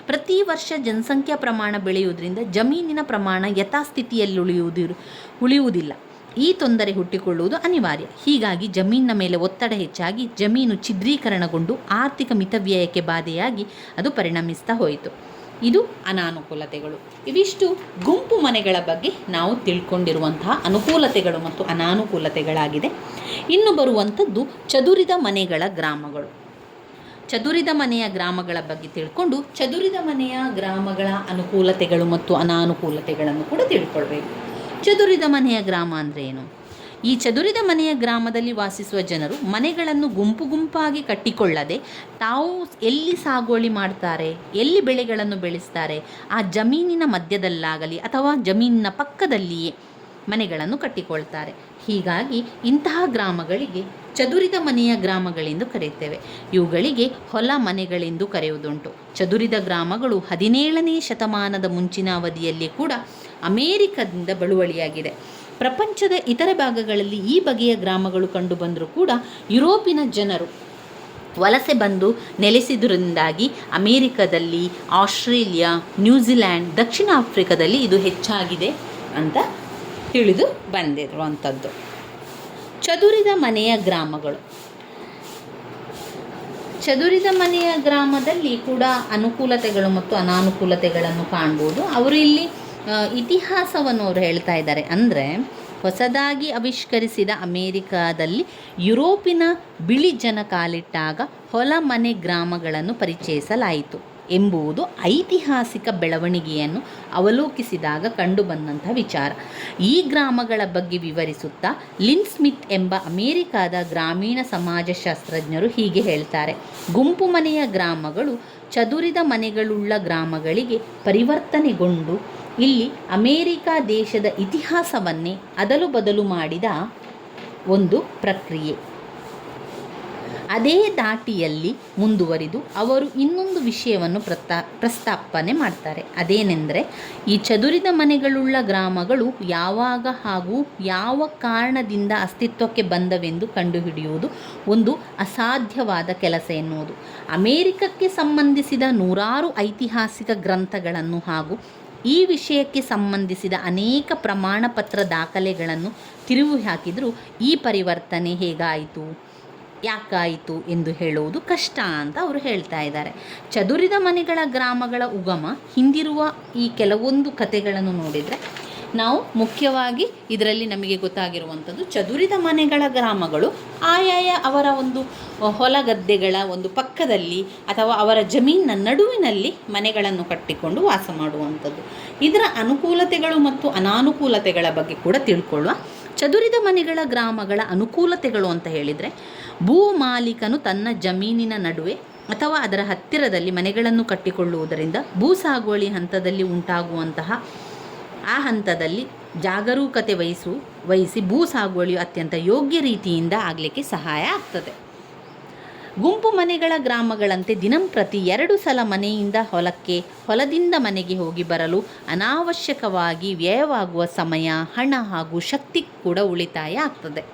ಪ್ರತಿ ವರ್ಷ ಜನಸಂಖ್ಯಾ ಪ್ರಮಾಣ ಬೆಳೆಯುವುದರಿಂದ ಜಮೀನಿನ ಪ್ರಮಾಣ ಯಥಾಸ್ಥಿತಿಯಲ್ಲಿ ಉಳಿಯುವುದಿಲ್ಲ. ಈ ತೊಂದರೆ ಹುಟ್ಟಿಕೊಳ್ಳುವುದು ಅನಿವಾರ್ಯ. ಹೀಗಾಗಿ ಜಮೀನಿನ ಮೇಲೆ ಒತ್ತಡ ಹೆಚ್ಚಾಗಿ ಜಮೀನು ಛಿದ್ರೀಕರಣಗೊಂಡು ಆರ್ಥಿಕ ಮಿತವ್ಯಯಕ್ಕೆ ಬಾಧೆಯಾಗಿ ಅದು ಪರಿಣಮಿಸ್ತಾ ಹೋಯಿತು. ಇದು ಅನಾನುಕೂಲತೆಗಳು. ಇವಿಷ್ಟು ಗುಂಪು ಮನೆಗಳ ಬಗ್ಗೆ ನಾವು ತಿಳ್ಕೊಂಡಿರುವಂತಹ ಅನುಕೂಲತೆಗಳು ಮತ್ತು ಅನಾನುಕೂಲತೆಗಳಾಗಿದೆ. ಇನ್ನು ಬರುವಂಥದ್ದು ಚದುರಿದ ಮನೆಗಳ ಗ್ರಾಮಗಳು. ಚದುರಿದ ಮನೆಯ ಗ್ರಾಮಗಳ ಬಗ್ಗೆ ತಿಳ್ಕೊಂಡು ಚದುರಿದ ಮನೆಯ ಗ್ರಾಮಗಳ ಅನುಕೂಲತೆಗಳು ಮತ್ತು ಅನಾನುಕೂಲತೆಗಳನ್ನು ಕೂಡ ತಿಳ್ಕೊಳ್ಬೇಕು. ಚದುರಿದ ಮನೆಯ ಗ್ರಾಮ ಅಂದರೆ ಏನು? ಈ ಚದುರಿದ ಮನೆಯ ಗ್ರಾಮದಲ್ಲಿ ವಾಸಿಸುವ ಜನರು ಮನೆಗಳನ್ನು ಗುಂಪು ಗುಂಪಾಗಿ ಕಟ್ಟಿಕೊಳ್ಳದೆ ತಾವು ಎಲ್ಲಿ ಸಾಗುವಳಿ ಮಾಡ್ತಾರೆ, ಎಲ್ಲಿ ಬೆಳೆಗಳನ್ನು ಬೆಳೆಸ್ತಾರೆ ಆ ಜಮೀನಿನ ಮಧ್ಯದಲ್ಲಾಗಲಿ ಅಥವಾ ಜಮೀನಿನ ಪಕ್ಕದಲ್ಲಿಯೇ ಮನೆಗಳನ್ನು ಕಟ್ಟಿಕೊಳ್ತಾರೆ. ಹೀಗಾಗಿ ಇಂತಹ ಗ್ರಾಮಗಳಿಗೆ ಚದುರಿದ ಮನೆಯ ಗ್ರಾಮಗಳೆಂದು ಕರೆಯುತ್ತೇವೆ. ಇವುಗಳಿಗೆ ಹೊಲ ಮನೆಗಳೆಂದು ಕರೆಯುವುದುಂಟು. ಚದುರಿದ ಗ್ರಾಮಗಳು 17ನೇ ಶತಮಾನದ ಮುಂಚಿನ ಅವಧಿಯಲ್ಲಿ ಕೂಡ ಅಮೇರಿಕದಿಂದ ಬಳುವಳಿಯಾಗಿದೆ. ಪ್ರಪಂಚದ ಇತರ ಭಾಗಗಳಲ್ಲಿ ಈ ಬಗೆಯ ಗ್ರಾಮಗಳು ಕಂಡುಬಂದರೂ ಕೂಡ ಯುರೋಪಿನ ಜನರು ವಲಸೆ ಬಂದು ನೆಲೆಸಿದ್ರಿಂದಾಗಿ ಅಮೇರಿಕದಲ್ಲಿ, ಆಸ್ಟ್ರೇಲಿಯಾ, ನ್ಯೂಜಿಲ್ಯಾಂಡ್, ದಕ್ಷಿಣ ಆಫ್ರಿಕಾದಲ್ಲಿ ಇದು ಹೆಚ್ಚಾಗಿದೆ ಅಂತ ತಿಳಿದು ಬಂದಿರುವಂಥದ್ದು. ಚದುರಿದ ಮನೆಯ ಗ್ರಾಮಗಳು. ಚದುರಿದ ಮನೆಯ ಗ್ರಾಮದಲ್ಲಿ ಕೂಡ ಅನುಕೂಲತೆಗಳು ಮತ್ತು ಅನಾನುಕೂಲತೆಗಳನ್ನು ಕಾಣ್ಬೋದು. ಅವರು ಇಲ್ಲಿ ಇತಿಹಾಸವನ್ನು ಅವರು ಹೇಳ್ತಾ ಇದ್ದಾರೆ. ಅಂದರೆ ಹೊಸದಾಗಿ ಆವಿಷ್ಕರಿಸಿದ ಅಮೇರಿಕಾದಲ್ಲಿ ಯುರೋಪಿನ ಬಿಳಿ ಜನ ಕಾಲಿಟ್ಟಾಗ ಹೊಲ ಮನೆ ಗ್ರಾಮಗಳನ್ನು ಪರಿಚಯಿಸಲಾಯಿತು ಎಂಬುದು ಐತಿಹಾಸಿಕ ಬೆಳವಣಿಗೆಯನ್ನು ಅವಲೋಕಿಸಿದಾಗ ಕಂಡುಬಂದಂಥ ವಿಚಾರ. ಈ ಗ್ರಾಮಗಳ ಬಗ್ಗೆ ವಿವರಿಸುತ್ತಾ ಲಿನ್ ಸ್ಮಿತ್ ಎಂಬ ಅಮೇರಿಕಾದ ಗ್ರಾಮೀಣ ಸಮಾಜಶಾಸ್ತ್ರಜ್ಞರು ಹೀಗೆ ಹೇಳ್ತಾರೆ: ಗುಂಪು ಮನೆಯ ಗ್ರಾಮಗಳು ಚದುರಿದ ಮನೆಗಳುಳ್ಳ ಗ್ರಾಮಗಳಿಗೆ ಪರಿವರ್ತನೆಗೊಂಡು ಇಲ್ಲಿ ಅಮೇರಿಕಾ ದೇಶದ ಇತಿಹಾಸವನ್ನೇ ಅದಲು ಬದಲು ಮಾಡಿದ ಒಂದು ಪ್ರಕ್ರಿಯೆ. ಅದೇ ದಾಟಿಯಲ್ಲಿ ಮುಂದುವರಿದು ಅವರು ಇನ್ನೊಂದು ವಿಷಯವನ್ನು ಪ್ರಸ್ತಾಪನೆ ಮಾಡ್ತಾರೆ. ಅದೇನೆಂದರೆ, ಈ ಚದುರಿದ ಮನೆಗಳುಳ್ಳ ಗ್ರಾಮಗಳು ಯಾವಾಗ ಹಾಗೂ ಯಾವ ಕಾರಣದಿಂದ ಅಸ್ತಿತ್ವಕ್ಕೆ ಬಂದವೆಂದು ಕಂಡುಹಿಡಿಯುವುದು ಒಂದು ಅಸಾಧ್ಯವಾದ ಕೆಲಸ ಎನ್ನುವುದು. ಅಮೇರಿಕಕ್ಕೆ ಸಂಬಂಧಿಸಿದ ನೂರಾರು ಐತಿಹಾಸಿಕ ಗ್ರಂಥಗಳನ್ನು ಹಾಗೂ ಈ ವಿಷಯಕ್ಕೆ ಸಂಬಂಧಿಸಿದ ಅನೇಕ ಪ್ರಮಾಣಪತ್ರ ದಾಖಲೆಗಳನ್ನು ತಿರುವು ಹಾಕಿದರೂ ಈ ಪರಿವರ್ತನೆ ಹೇಗಾಯಿತು, ಯಾಕಾಯಿತು ಎಂದು ಹೇಳುವುದು ಕಷ್ಟ ಅಂತ ಅವರು ಹೇಳ್ತಾ ಇದ್ದಾರೆ. ಚದುರಿದ ಮನೆಗಳ ಗ್ರಾಮಗಳ ಉಗಮ ಹಿಂದಿರುವ ಈ ಕೆಲವೊಂದು ಕಥೆಗಳನ್ನು ನೋಡಿದರೆ ನಾವು ಮುಖ್ಯವಾಗಿ ಇದರಲ್ಲಿ ನಮಗೆ ಗೊತ್ತಾಗಿರುವಂಥದ್ದು, ಚದುರಿದ ಮನೆಗಳ ಗ್ರಾಮಗಳು ಆಯಾಯ ಅವರ ಒಂದು ಹೊಲಗದ್ದೆಗಳ ಒಂದು ಪಕ್ಕದಲ್ಲಿ ಅಥವಾ ಅವರ ಜಮೀನಿನ ನಡುವಿನಲ್ಲಿ ಮನೆಗಳನ್ನು ಕಟ್ಟಿಕೊಂಡು ವಾಸ ಮಾಡುವಂಥದ್ದು. ಇದರ ಅನುಕೂಲತೆಗಳು ಮತ್ತು ಅನಾನುಕೂಲತೆಗಳ ಬಗ್ಗೆ ಕೂಡ ತಿಳ್ಕೊಳ್ಳುವ. ಚದುರಿದ ಮನೆಗಳ ಗ್ರಾಮಗಳ ಅನುಕೂಲತೆಗಳು ಅಂತ ಹೇಳಿದರೆ, ಭೂ ಮಾಲೀಕನು ತನ್ನ ಜಮೀನಿನ ನಡುವೆ ಅಥವಾ ಅದರ ಹತ್ತಿರದಲ್ಲಿ ಮನೆಗಳನ್ನು ಕಟ್ಟಿಕೊಳ್ಳುವುದರಿಂದ ಭೂ ಸಾಗುವಳಿ ಹಂತದಲ್ಲಿ ಉಂಟಾಗುವಂತಹ ಆ ಹಂತದಲ್ಲಿ ಜಾಗರೂಕತೆ ವಹಿಸಿ ಭೂ ಸಾಗುವಳಿಯು ಅತ್ಯಂತ ಯೋಗ್ಯ ರೀತಿಯಿಂದ ಆಗಲಿಕ್ಕೆ ಸಹಾಯ ಆಗ್ತದೆ. ಗುಂಪು ಮನೆಗಳ ಗ್ರಾಮಗಳಂತೆ ದಿನಂಪ್ರತಿ 2 ಸಲ ಮನೆಯಿಂದ ಹೊಲಕ್ಕೆ, ಹೊಲದಿಂದ ಮನೆಗೆ ಹೋಗಿ ಬರಲು ಅನಾವಶ್ಯಕವಾಗಿ ವ್ಯಯವಾಗುವ ಸಮಯ, ಹಣ ಹಾಗೂ ಶಕ್ತಿ ಕೂಡ ಉಳಿತಾಯ ಆಗ್ತದೆ.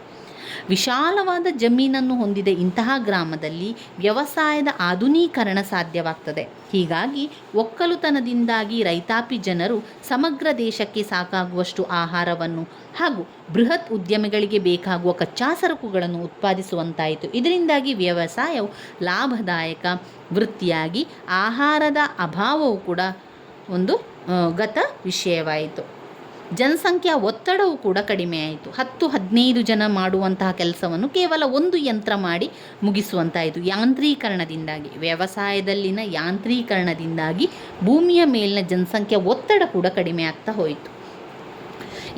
ವಿಶಾಲವಾದ ಜಮೀನನ್ನು ಹೊಂದಿದ ಇಂತಹ ಗ್ರಾಮದಲ್ಲಿ ವ್ಯವಸಾಯದ ಆಧುನೀಕರಣ ಸಾಧ್ಯವಾಗ್ತದೆ. ಹೀಗಾಗಿ ಒಕ್ಕಲುತನದಿಂದಾಗಿ ರೈತಾಪಿ ಜನರು ಸಮಗ್ರ ದೇಶಕ್ಕೆ ಸಾಕಾಗುವಷ್ಟು ಆಹಾರವನ್ನು ಹಾಗೂ ಬೃಹತ್ ಉದ್ಯಮಗಳಿಗೆ ಬೇಕಾಗುವ ಕಚ್ಚಾ ಸರಕುಗಳನ್ನು ಉತ್ಪಾದಿಸುವಂತಾಯಿತು. ಇದರಿಂದಾಗಿ ವ್ಯವಸಾಯವು ಲಾಭದಾಯಕ ವೃತ್ತಿಯಾಗಿ ಆಹಾರದ ಅಭಾವವು ಕೂಡ ಒಂದು ಗತ ವಿಷಯವಾಯಿತು. ಜನಸಂಖ್ಯಾ ಒತ್ತಡವು ಕೂಡ ಕಡಿಮೆಯಾಯಿತು. 10-15 ಜನ ಮಾಡುವಂತಹ ಕೆಲಸವನ್ನು ಕೇವಲ ಒಂದು ಯಂತ್ರ ಮಾಡಿ ಮುಗಿಸುವಂತಾಯಿತು. ಯಾಂತ್ರೀಕರಣದಿಂದಾಗಿ, ವ್ಯವಸಾಯದಲ್ಲಿನ ಯಾಂತ್ರೀಕರಣದಿಂದಾಗಿ ಭೂಮಿಯ ಮೇಲಿನ ಜನಸಂಖ್ಯಾ ಒತ್ತಡ ಕೂಡ ಕಡಿಮೆ ಆಗ್ತಾ ಹೋಯಿತು.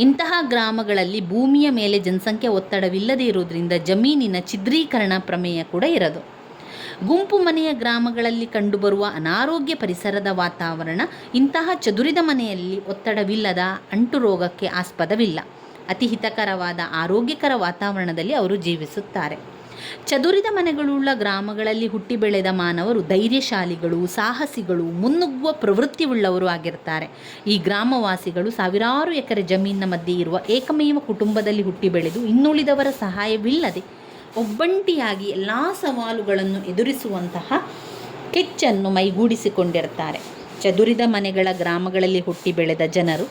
ಇಂತಹ ಗ್ರಾಮಗಳಲ್ಲಿ ಭೂಮಿಯ ಮೇಲೆ ಜನಸಂಖ್ಯಾ ಒತ್ತಡವಿಲ್ಲದೆ ಇರುವುದರಿಂದ ಜಮೀನಿನ ಛಿದ್ರೀಕರಣ ಪ್ರಮೇಯ ಕೂಡ ಇರದು. ಗುಂಪು ಮನೆಯ ಗ್ರಾಮಗಳಲ್ಲಿ ಕಂಡುಬರುವ ಅನಾರೋಗ್ಯ ಪರಿಸರದ ವಾತಾವರಣ ಇಂತಹ ಚದುರಿದ ಮನೆಯಲ್ಲಿ ಒತ್ತಡವಿಲ್ಲದ ಅಂಟು ರೋಗಕ್ಕೆ ಆಸ್ಪದವಿಲ್ಲ. ಅತಿ ಹಿತಕರವಾದ ಆರೋಗ್ಯಕರ ವಾತಾವರಣದಲ್ಲಿ ಅವರು ಜೀವಿಸುತ್ತಾರೆ. ಚದುರಿದ ಮನೆಗಳುಳ್ಳ ಗ್ರಾಮಗಳಲ್ಲಿ ಹುಟ್ಟಿ ಬೆಳೆದ ಮಾನವರು ಧೈರ್ಯಶಾಲಿಗಳು, ಸಾಹಸಿಗಳು, ಮುನ್ನುಗ್ಗುವ ಪ್ರವೃತ್ತಿಯುಳ್ಳವರು ಆಗಿರ್ತಾರೆ. ಈ ಗ್ರಾಮವಾಸಿಗಳು ಸಾವಿರಾರು ಎಕರೆ ಜಮೀನಿನ ಮಧ್ಯೆ ಇರುವ ಏಕಮೇವ ಕುಟುಂಬದಲ್ಲಿ ಹುಟ್ಟಿ ಬೆಳೆದು ಇನ್ನುಳಿದವರ ಸಹಾಯವಿಲ್ಲದೆ ಒಬ್ಬಂಟಿಯಾಗಿ ಎಲ್ಲ ಸವಾಲುಗಳನ್ನು ಎದುರಿಸುವಂತಹ ಕೆಚ್ಚನ್ನು ಮೈಗೂಡಿಸಿಕೊಂಡಿರ್ತಾರೆ. ಚದುರಿದ ಮನೆಗಳ ಗ್ರಾಮಗಳಲ್ಲಿ ಹುಟ್ಟಿ ಬೆಳೆದ ಜನರು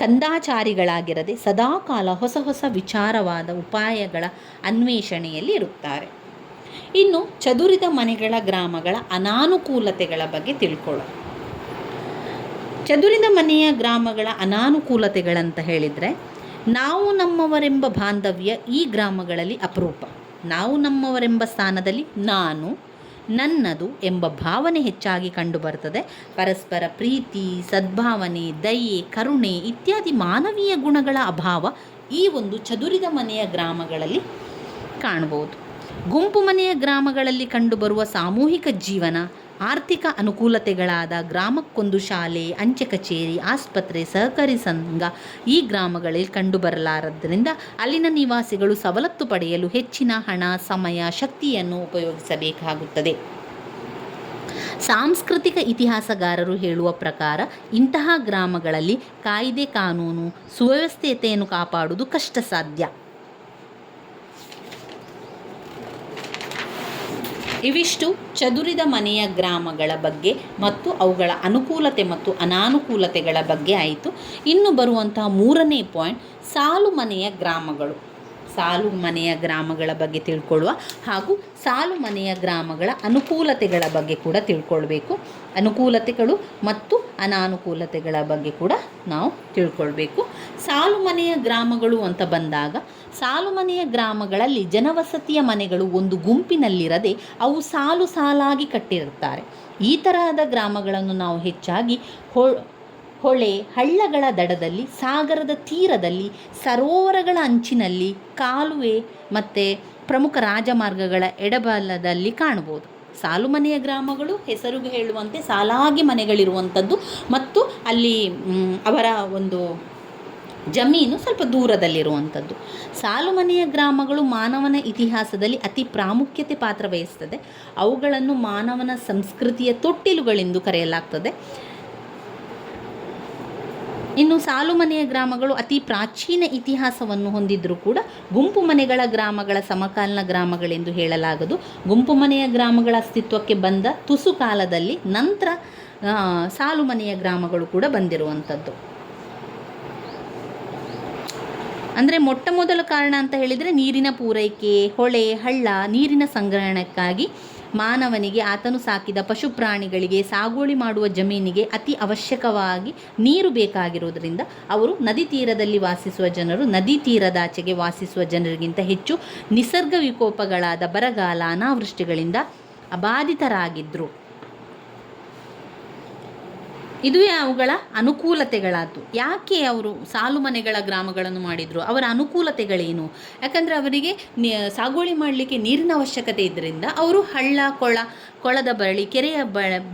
ಕಂದಾಚಾರಿಗಳಾಗಿರದೆ ಸದಾಕಾಲ ಹೊಸ ಹೊಸ ವಿಚಾರವಾದ ಉಪಾಯಗಳ ಅನ್ವೇಷಣೆಯಲ್ಲಿ ಇರುತ್ತಾರೆ. ಇನ್ನು ಚದುರಿದ ಮನೆಗಳ ಗ್ರಾಮಗಳ ಅನಾನುಕೂಲತೆಗಳ ಬಗ್ಗೆ ತಿಳ್ಕೊಳ್ಳೋಣ. ಚದುರಿದ ಮನೆಯ ಗ್ರಾಮಗಳ ಅನಾನುಕೂಲತೆಗಳಂತ ಹೇಳಿದರೆ, ನಾವು ನಮ್ಮವರೆಂಬ ಬಾಂಧವ್ಯ ಈ ಗ್ರಾಮಗಳಲ್ಲಿ ಅಪರೂಪ. ನಾವು ನಮ್ಮವರೆಂಬ ಸ್ಥಾನದಲ್ಲಿ ನಾನು, ನನ್ನದು ಎಂಬ ಭಾವನೆ ಹೆಚ್ಚಾಗಿ ಕಂಡುಬರ್ತದೆ. ಪರಸ್ಪರ ಪ್ರೀತಿ, ಸದ್ಭಾವನೆ, ದಯೆ, ಕರುಣೆ ಇತ್ಯಾದಿ ಮಾನವೀಯ ಗುಣಗಳ ಅಭಾವ ಈ ಒಂದು ಚದುರಿದ ಮನೆಯ ಗ್ರಾಮಗಳಲ್ಲಿ ಕಾಣಬಹುದು. ಗುಂಪು ಮನೆಯ ಗ್ರಾಮಗಳಲ್ಲಿ ಕಂಡುಬರುವ ಸಾಮೂಹಿಕ ಜೀವನ, ಆರ್ಥಿಕ ಅನುಕೂಲತೆಗಳಾದ ಗ್ರಾಮಕ್ಕೊಂದು ಶಾಲೆ, ಅಂಚೆ ಕಚೇರಿ, ಆಸ್ಪತ್ರೆ, ಸಹಕಾರಿ ಸಂಘ ಈ ಗ್ರಾಮಗಳಲ್ಲಿ ಕಂಡುಬರಲಾರದ್ದರಿಂದ ಅಲ್ಲಿನ ನಿವಾಸಿಗಳು ಸವಲತ್ತು ಪಡೆಯಲು ಹೆಚ್ಚಿನ ಹಣ, ಸಮಯ, ಶಕ್ತಿಯನ್ನು ಉಪಯೋಗಿಸಬೇಕಾಗುತ್ತದೆ. ಸಾಂಸ್ಕೃತಿಕ ಇತಿಹಾಸಗಾರರು ಹೇಳುವ ಪ್ರಕಾರ ಇಂತಹ ಗ್ರಾಮಗಳಲ್ಲಿ ಕಾಯ್ದೆ ಕಾನೂನು ಸುವ್ಯವಸ್ಥೆಯನ್ನು ಕಾಪಾಡುವುದು ಕಷ್ಟ ಸಾಧ್ಯ. ಇವಿಷ್ಟು ಚದುರಿದ ಮನೆಯ ಗ್ರಾಮಗಳ ಬಗ್ಗೆ ಮತ್ತು ಅವುಗಳ ಅನುಕೂಲತೆ ಮತ್ತು ಅನಾನುಕೂಲತೆಗಳ ಬಗ್ಗೆ ಆಯಿತು. ಇನ್ನು ಬರುವಂತಹ 3ನೇ ಪಾಯಿಂಟ್ ಸಾಲು ಮನೆಯ ಗ್ರಾಮಗಳು. ಸಾಲು ಮನೆಯ ಗ್ರಾಮಗಳ ಬಗ್ಗೆ ತಿಳ್ಕೊಳ್ಳುವ ಹಾಗೂ ಸಾಲು ಮನೆಯ ಗ್ರಾಮಗಳ ಅನುಕೂಲತೆಗಳ ಬಗ್ಗೆ ಕೂಡ ತಿಳ್ಕೊಳ್ಬೇಕು. ಅನುಕೂಲತೆಗಳು ಮತ್ತು ಅನಾನುಕೂಲತೆಗಳ ಬಗ್ಗೆ ಕೂಡ ನಾವು ತಿಳ್ಕೊಳ್ಬೇಕು. ಸಾಲು ಮನೆಯ ಗ್ರಾಮಗಳು ಅಂತ ಬಂದಾಗ, ಸಾಲು ಮನೆಯ ಗ್ರಾಮಗಳಲ್ಲಿ ಜನವಸತಿಯ ಮನೆಗಳು ಒಂದು ಗುಂಪಿನಲ್ಲಿರದೆ ಅವು ಸಾಲು ಸಾಲಾಗಿ ಕಟ್ಟಿರುತ್ತಾರೆ. ಈ ತರಹದ ಗ್ರಾಮಗಳನ್ನು ನಾವು ಹೆಚ್ಚಾಗಿ ಹೊಳೆ, ಹಳ್ಳಗಳ ದಡದಲ್ಲಿ, ಸಾಗರದ ತೀರದಲ್ಲಿ, ಸರೋವರಗಳ ಅಂಚಿನಲ್ಲಿ, ಕಾಲುವೆ ಮತ್ತು ಪ್ರಮುಖ ರಾಜಮಾರ್ಗಗಳ ಎಡಬಲದಲ್ಲಿ ಕಾಣಬಹುದು. ಸಾಲು ಮನೆಯ ಗ್ರಾಮಗಳು ಹೆಸರಿಗೆ ಹೇಳುವಂತೆ ಸಾಲಾಗಿ ಮನೆಗಳಿರುವಂಥದ್ದು ಮತ್ತು ಅಲ್ಲಿ ಅವರ ಒಂದು ಜಮೀನು ಸ್ವಲ್ಪ ದೂರದಲ್ಲಿರುವಂಥದ್ದು. ಸಾಲು ಮನೆಯ ಗ್ರಾಮಗಳು ಮಾನವನ ಇತಿಹಾಸದಲ್ಲಿ ಅತಿ ಪ್ರಾಮುಖ್ಯತೆ ಪಾತ್ರ ವಹಿಸ್ತದೆ. ಅವುಗಳನ್ನು ಮಾನವನ ಸಂಸ್ಕೃತಿಯ ತೊಟ್ಟಿಲುಗಳೆಂದು ಕರೆಯಲಾಗ್ತದೆ. ಇನ್ನು ಸಾಲು ಮನೆಯ ಗ್ರಾಮಗಳು ಅತಿ ಪ್ರಾಚೀನ ಇತಿಹಾಸವನ್ನು ಹೊಂದಿದ್ದರೂ ಕೂಡ ಗುಂಪು ಮನೆಗಳ ಗ್ರಾಮಗಳ ಸಮಕಾಲೀನ ಗ್ರಾಮಗಳೆಂದು ಹೇಳಲಾಗದು. ಗುಂಪು ಮನೆಯ ಗ್ರಾಮಗಳ ಅಸ್ತಿತ್ವಕ್ಕೆ ಬಂದ ತುಸು ಕಾಲದಲ್ಲಿ ನಂತರ ಸಾಲು ಮನೆಯ ಗ್ರಾಮಗಳು ಕೂಡ ಬಂದಿರುವಂಥದ್ದು. ಅಂದರೆ ಮೊಟ್ಟ ಮೊದಲ ಕಾರಣ ಅಂತ ಹೇಳಿದರೆ ನೀರಿನ ಪೂರೈಕೆ, ಹೊಳೆ, ಹಳ್ಳ, ನೀರಿನ ಸಂಗ್ರಹಣಕ್ಕಾಗಿ ಮಾನವನಿಗೆ, ಆತನು ಸಾಕಿದ ಪಶು ಪ್ರಾಣಿಗಳಿಗೆ, ಸಾಗುವಳಿ ಮಾಡುವ ಜಮೀನಿಗೆ ಅತಿ ಅವಶ್ಯಕವಾಗಿ ನೀರು ಬೇಕಾಗಿರುವುದರಿಂದ ಅವರು ನದಿ ತೀರದಲ್ಲಿ ವಾಸಿಸುವ ಜನರು ನದಿ ತೀರದಾಚೆಗೆ ವಾಸಿಸುವ ಜನರಿಗಿಂತ ಹೆಚ್ಚು ನಿಸರ್ಗ ವಿಕೋಪಗಳಾದ ಬರಗಾಲ, ಅನಾವೃಷ್ಟಿಗಳಿಂದ ಅಬಾಧಿತರಾಗಿದ್ದರು. ಇದುವೇ ಅವುಗಳ ಅನುಕೂಲತೆಗಳಾದ್ದು. ಯಾಕೆ ಅವರು ಸಾಲು ಮನೆಗಳ ಗ್ರಾಮಗಳನ್ನು ಮಾಡಿದರು? ಅವರ ಅನುಕೂಲತೆಗಳೇನು? ಯಾಕಂದರೆ ಅವರಿಗೆ ಸಾಗುವಳಿ ಮಾಡಲಿಕ್ಕೆ ನೀರಿನ ಅವಶ್ಯಕತೆ ಇದ್ದರಿಂದ ಅವರು ಹಳ್ಳ, ಕೊಳದ ಬಳಿ, ಕೆರೆಯ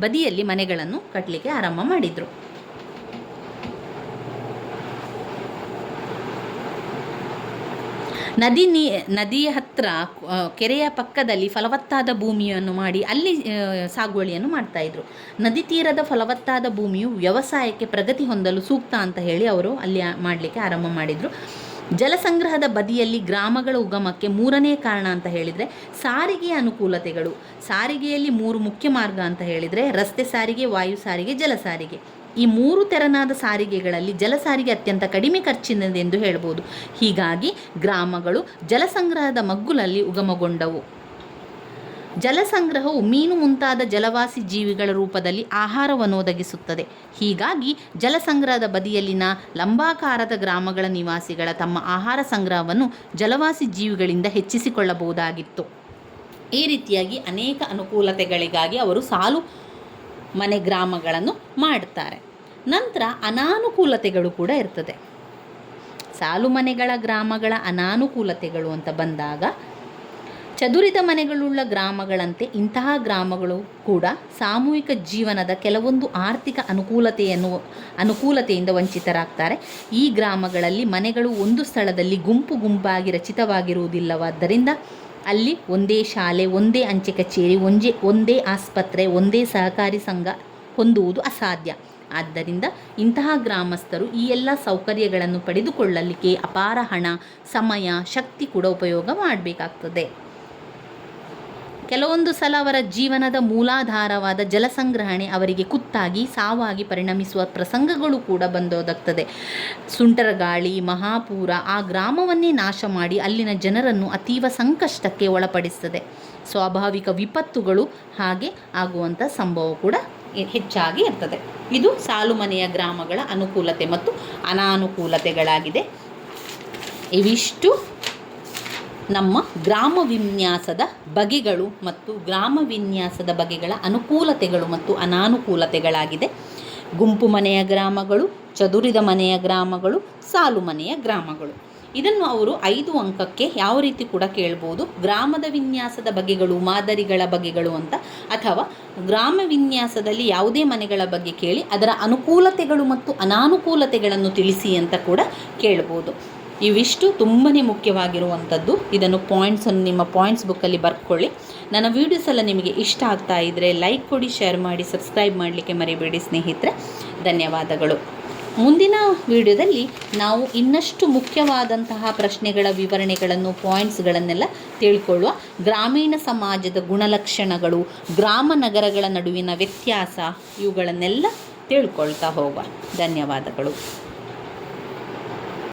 ಬದಿಯಲ್ಲಿ ಮನೆಗಳನ್ನು ಕಟ್ಟಲಿಕ್ಕೆ ಆರಂಭ ಮಾಡಿದರು. ನದಿಯ ಹತ್ತಿರ ಕೆರೆಯ ಪಕ್ಕದಲ್ಲಿ ಫಲವತ್ತಾದ ಭೂಮಿಯನ್ನು ಮಾಡಿ ಅಲ್ಲಿ ಸಾಗುವಳಿಯನ್ನು ಮಾಡ್ತಾಯಿದ್ರು. ನದಿ ತೀರದ ಫಲವತ್ತಾದ ಭೂಮಿಯು ವ್ಯವಸಾಯಕ್ಕೆ ಪ್ರಗತಿ ಹೊಂದಲು ಸೂಕ್ತ ಅಂತ ಹೇಳಿ ಅವರು ಅಲ್ಲಿ ಮಾಡಲಿಕ್ಕೆ ಆರಂಭ ಮಾಡಿದರು. ಜಲಸಂಗ್ರಹದ ಬದಿಯಲ್ಲಿ ಗ್ರಾಮಗಳ ಉಗಮಕ್ಕೆ ಮೂರನೇ ಕಾರಣ ಅಂತ ಹೇಳಿದರೆ ಸಾರಿಗೆಯ ಅನುಕೂಲತೆಗಳು. ಸಾರಿಗೆಯಲ್ಲಿ 3 ಮುಖ್ಯ ಮಾರ್ಗ ಅಂತ ಹೇಳಿದರೆ ರಸ್ತೆ ಸಾರಿಗೆ, ವಾಯು ಸಾರಿಗೆ, ಜಲ ಸಾರಿಗೆ. ಈ 3 ತೆರನಾದ ಸಾರಿಗೆಗಳಲ್ಲಿ ಜಲ ಸಾರಿಗೆ ಅತ್ಯಂತ ಕಡಿಮೆ ಖರ್ಚಿನದೆಂದು ಹೇಳ್ಬೋದು. ಹೀಗಾಗಿ ಗ್ರಾಮಗಳು ಜಲಸಂಗ್ರಹದ ಮಗ್ಗುಲಲ್ಲಿ ಉಗಮಗೊಂಡವು. ಜಲಸಂಗ್ರಹವು ಮೀನು ಮುಂತಾದ ಜಲವಾಸಿ ಜೀವಿಗಳ ರೂಪದಲ್ಲಿ ಆಹಾರವನ್ನು ಒದಗಿಸುತ್ತದೆ. ಹೀಗಾಗಿ ಜಲಸಂಗ್ರಹದ ಬದಿಯಲ್ಲಿನ ಲಂಬಾಕಾರದ ಗ್ರಾಮಗಳ ನಿವಾಸಿಗಳ ತಮ್ಮ ಆಹಾರ ಸಂಗ್ರಹವನ್ನು ಜಲವಾಸಿ ಜೀವಿಗಳಿಂದ ಹೆಚ್ಚಿಸಿಕೊಳ್ಳಬಹುದಾಗಿತ್ತು. ಈ ರೀತಿಯಾಗಿ ಅನೇಕ ಅನುಕೂಲತೆಗಳಿಗಾಗಿ ಅವರು ಸಾಲು ಮನೆ ಗ್ರಾಮಗಳನ್ನು ಮಾಡ್ತಾರೆ. ನಂತರ ಅನಾನುಕೂಲತೆಗಳು ಕೂಡ ಇರ್ತದೆ. ಸಾಲು ಮನೆಗಳ ಗ್ರಾಮಗಳ ಅನಾನುಕೂಲತೆಗಳು ಅಂತ ಬಂದಾಗ, ಚದುರಿದ ಮನೆಗಳುಳ್ಳ ಗ್ರಾಮಗಳಂತೆ ಇಂತಹ ಗ್ರಾಮಗಳು ಕೂಡ ಸಾಮೂಹಿಕ ಜೀವನದ ಕೆಲವೊಂದು ಆರ್ಥಿಕ ಅನುಕೂಲತೆಯಿಂದ ವಂಚಿತರಾಗ್ತಾರೆ. ಈ ಗ್ರಾಮಗಳಲ್ಲಿ ಮನೆಗಳು ಒಂದು ಸ್ಥಳದಲ್ಲಿ ಗುಂಪು ಗುಂಪಾಗಿ ರಚಿತವಾಗಿರುವುದಿಲ್ಲವಾದ್ದರಿಂದ ಅಲ್ಲಿ ಒಂದೇ ಶಾಲೆ, ಒಂದೇ ಅಂಚೆ ಕಚೇರಿ, ಒಂದೇ ಆಸ್ಪತ್ರೆ, ಒಂದೇ ಸಹಕಾರಿ ಸಂಘ ಹೊಂದುವುದು ಅಸಾಧ್ಯ. ಆದ್ದರಿಂದ ಇಂತಹ ಗ್ರಾಮಸ್ಥರು ಈ ಎಲ್ಲ ಸೌಕರ್ಯಗಳನ್ನು ಪಡೆದುಕೊಳ್ಳಲಿಕ್ಕೆ ಅಪಾರ ಹಣ, ಸಮಯ, ಶಕ್ತಿ ಕೂಡ ಉಪಯೋಗ ಮಾಡಬೇಕಾಗ್ತದೆ. ಕೆಲವೊಂದು ಸಲ ಅವರ ಜೀವನದ ಮೂಲಾಧಾರವಾದ ಜಲಸಂಗ್ರಹಣೆ ಅವರಿಗೆ ಕುತ್ತಾಗಿ ಸಾವಾಗಿ ಪರಿಣಮಿಸುವ ಪ್ರಸಂಗಗಳು ಕೂಡ ಬಂದೊದಗ್ತದೆ. ಸುಂಟರಗಾಳಿ, ಮಹಾಪೂರ ಆ ಗ್ರಾಮವನ್ನೇ ನಾಶ ಮಾಡಿ ಅಲ್ಲಿನ ಜನರನ್ನು ಅತೀವ ಸಂಕಷ್ಟಕ್ಕೆ ಒಳಪಡಿಸ್ತದೆ. ಸ್ವಾಭಾವಿಕ ವಿಪತ್ತುಗಳು ಹಾಗೆ ಆಗುವಂಥ ಸಂಭವ ಕೂಡ ಹೆಚ್ಚಾಗಿ ಇರ್ತದೆ. ಇದು ಸಾಲುಮನೆಯ ಗ್ರಾಮಗಳ ಅನುಕೂಲತೆ ಮತ್ತು ಅನಾನುಕೂಲತೆಗಳಾಗಿದೆ. ಇವಿಷ್ಟು ನಮ್ಮ ಗ್ರಾಮ ವಿನ್ಯಾಸದ ಬಗೆಗಳು ಮತ್ತು ಗ್ರಾಮ ವಿನ್ಯಾಸದ ಬಗೆಗಳ ಅನುಕೂಲತೆಗಳು ಮತ್ತು ಅನಾನುಕೂಲತೆಗಳಾಗಿದೆ. ಗುಂಪು ಮನೆಯ ಗ್ರಾಮಗಳು, ಚದುರಿದ ಮನೆಯ ಗ್ರಾಮಗಳು, ಸಾಲು ಮನೆಯ ಗ್ರಾಮಗಳು. ಇದನ್ನು ಅವರು 5 ಅಂಕಕ್ಕೆ ಯಾವ ರೀತಿ ಕೂಡ ಕೇಳ್ಬೋದು. ಗ್ರಾಮದ ವಿನ್ಯಾಸದ ಬಗೆಗಳು, ಮಾದರಿಗಳ ಬಗೆಗಳು ಅಂತ, ಅಥವಾ ಗ್ರಾಮ ವಿನ್ಯಾಸದಲ್ಲಿ ಯಾವುದೇ ಮನೆಗಳ ಬಗ್ಗೆ ಕೇಳಿ ಅದರ ಅನುಕೂಲತೆಗಳು ಮತ್ತು ಅನಾನುಕೂಲತೆಗಳನ್ನು ತಿಳಿಸಿ ಅಂತ ಕೂಡ ಕೇಳ್ಬೋದು. ಇವಿಷ್ಟು ತುಂಬಾ ಮುಖ್ಯವಾಗಿರುವಂಥದ್ದು. ಇದನ್ನು ಪಾಯಿಂಟ್ಸನ್ನು ನಿಮ್ಮ ಪಾಯಿಂಟ್ಸ್ ಬುಕ್ಕಲ್ಲಿ ಬರ್ಕೊಳ್ಳಿ. ನನ್ನ ವೀಡಿಯೋಸ್ ಎಲ್ಲ ನಿಮಗೆ ಇಷ್ಟ ಆಗ್ತಾ ಇದ್ದರೆ ಲೈಕ್ ಕೊಡಿ, ಶೇರ್ ಮಾಡಿ, ಸಬ್ಸ್ಕ್ರೈಬ್ ಮಾಡಲಿಕ್ಕೆ ಮರಿಬೇಡಿ ಸ್ನೇಹಿತರೆ. ಧನ್ಯವಾದಗಳು. ಮುಂದಿನ ವಿಡಿಯೋದಲ್ಲಿ ನಾವು ಇನ್ನಷ್ಟು ಮುಖ್ಯವಾದಂತಹ ಪ್ರಶ್ನೆಗಳ ವಿವರಣೆಗಳನ್ನು, ಪಾಯಿಂಟ್ಸ್ಗಳನ್ನೆಲ್ಲ ತಿಳ್ಕೊಳ್ಳುವ. ಗ್ರಾಮೀಣ ಸಮಾಜದ ಗುಣಲಕ್ಷಣಗಳು, ಗ್ರಾಮ ನಗರಗಳ ನಡುವಿನ ವ್ಯತ್ಯಾಸ, ಇವುಗಳನ್ನೆಲ್ಲ ತಿಳ್ಕೊಳ್ತಾ ಹೋಗುವ. ಧನ್ಯವಾದಗಳು.